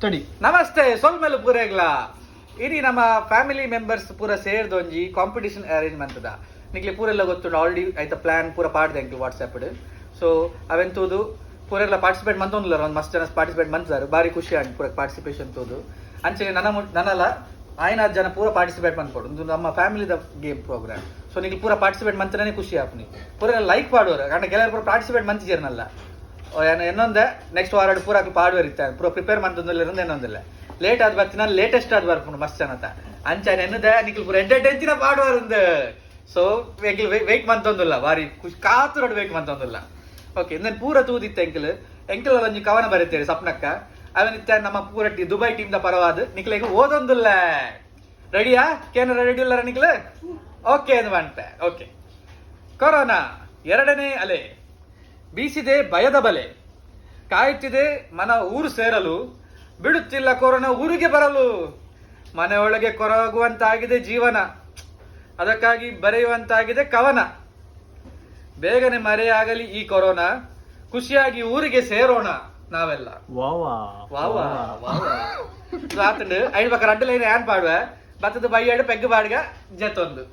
study ನಮಸ್ತೆ ಸೊಲ್ಮೆಲು ಪೂರೆಗ್ಲ ಇನಿ ನಮ್ಮ ಫ್ಯಾಮಿಲಿ ಮೆಂಬರ್ಸ್ ಪೂರ ಸೇರ್ದೊಂಜಿ ಕಾಂಪಿಟಿಷನ್ ಅರೇಂಜ್ ಮಂತದ ನಿಕ್ಲಿ ಪೂರೆಲ್ಲ ಗೊತ್ತುಂಡು ಆಲ್ರೆಡಿ ಐತ ಪ್ಲಾನ್ ಪೂರ ಪಾಡ್ದೆ ಅಂಕ್ಲು ವಾಟ್ಸ್ಆಪ್ ಸೊ ಅವೆಂತೂದು ಪೂರೆಲ್ಲ ಪಾರ್ಟಿಸಿಪೇಟ್ ಮಂತೊಂದುಲ್ಲ ಒಂದು ಮಸ್ತ್ ಜನ ಪಾರ್ಟಿಸಿಪೇಟ್ ಮಂತಿದ್ದಾರೆ ಬಾರಿ ಖುಷಿ ಆಗಿ ಪೂರ ಪಾರ್ಟಿಸಿಪೇಷನ್ ತೋದು ಅಂಚೆ ನನ್ನಲ್ಲ ಆಯ್ನ ಜನ ಪೂರ ಪಾರ್ಟಿಸಿಪೇಟ್ ಮಂತ್ಕೊಡು ಒಂದು ನಮ್ಮ ಫ್ಯಾಮಿಲಿದ ಗೇಮ್ ಪ್ರೋಗ್ರಾಮ್ ಸೊ ನಿಕ್ಲಿ ಪೂರ ಪಾರ್ಟಿಸಿಪೇಟ್ ಮಂತನೇ ಖುಷಿ ಆಪ್ನಿ ಪೂರ ಲೈಕ್ ಪಾಡುವರು ಕಾರಣ ಗೆಳೆಯರು ಪೂರ ಪಾರ್ಟಿಸಿಪೇಟ್ ಮಂತಿದ್ದೀರನಲ್ಲ ಇನ್ನೊಂದೇ ನೆಕ್ಸ್ಟ್ ವಾರ ಪೂರ ಪಾಡುವರು ಇರ್ತಾರೆ ಪೂರ ಪ್ರಿಪೇರ್ ಮಂತೊಂದಿಲ್ಲ ಇನ್ನೊಂದಿಲ್ಲ ಲೇಟ್ ಆದ್ ಬರ್ತೀನಿ ಲೇಟೆಸ್ಟ್ ಆದ್ ಬರ್ಪುಂಡು ಮಸ್ತ್ ಜನತ ಅಂಚಾನೆ ಎನ್ನದೆ ನಿಕ್ಲು ಪೂರ ಎಂಟರ್ಟೈನ್ತಿನ ಪಾಡುವರು ಸೊ ವೆಯ್ಟ್ ಮಂತೊಂದಿಲ್ಲ ಬಾರಿ ಖುಷಿ ಕಾತುರಡು ವೆಯ್ಟ್ ಮಂತೊಂದಿಲ್ಲ ಓಕೆ ಇಂದನ್ ಪೂರ ತೂದಿತ್ತು ಎಂಕಲ್ ಒಂಜಿ ಕವನ ಬರೀತೇವೆ ಸಪ್ನಕ್ಕ ಅವನಿತ್ತ ನಮ್ಮ ಪೂರ ದುಬೈ ಟೀಮ್ ದ ಪರವಾದ ನಿಕ್ಲೆಗೆ ಓದೊಂದಿಲ್ಲ ರೆಡಿಯಾ ಕೇನಾರ ರೆಡಿ ಇಲ್ಲ ನಿಕ್ಲೆ ಓಕೆ ಎಂದು ಮಾಡ್ತೆ ಓಕೆ ಕೊರೋನಾ ಎರಡನೇ ಅಲೆ ಬೀಸಿದೆ ಭಯದ ಬಲೆ ಕಾಯುತ್ತಿದೆ ಮನ ಊರು ಸೇರಲು ಬಿಡುತ್ತಿಲ್ಲ ಕೊರೋನಾ ಊರಿಗೆ ಬರಲು ಮನೆಯೊಳಗೆ ಕೊರಗುವಂತಾಗಿದೆ ಜೀವನ ಅದಕ್ಕಾಗಿ ಬರೆಯುವಂತಾಗಿದೆ ಕವನ ಬೇಗನೆ ಮರೆಯಾಗಲಿ ಈ ಕೊರೋನಾ ಖುಷಿಯಾಗಿ ಊರಿಗೆ ಸೇರೋಣ ನಾವೆಲ್ಲ ಆತಂಡು ಐದು ಪಕ್ಕ ಅಡ್ಡ ಲೈನ್ ಏನ್ ಪಾಡುವ ಬತ್ತದ ಬೈಯಾಡು ಪೆಗ್ಗು ಪಾಡ್ಗ ಜೆತ್ತೊಂದು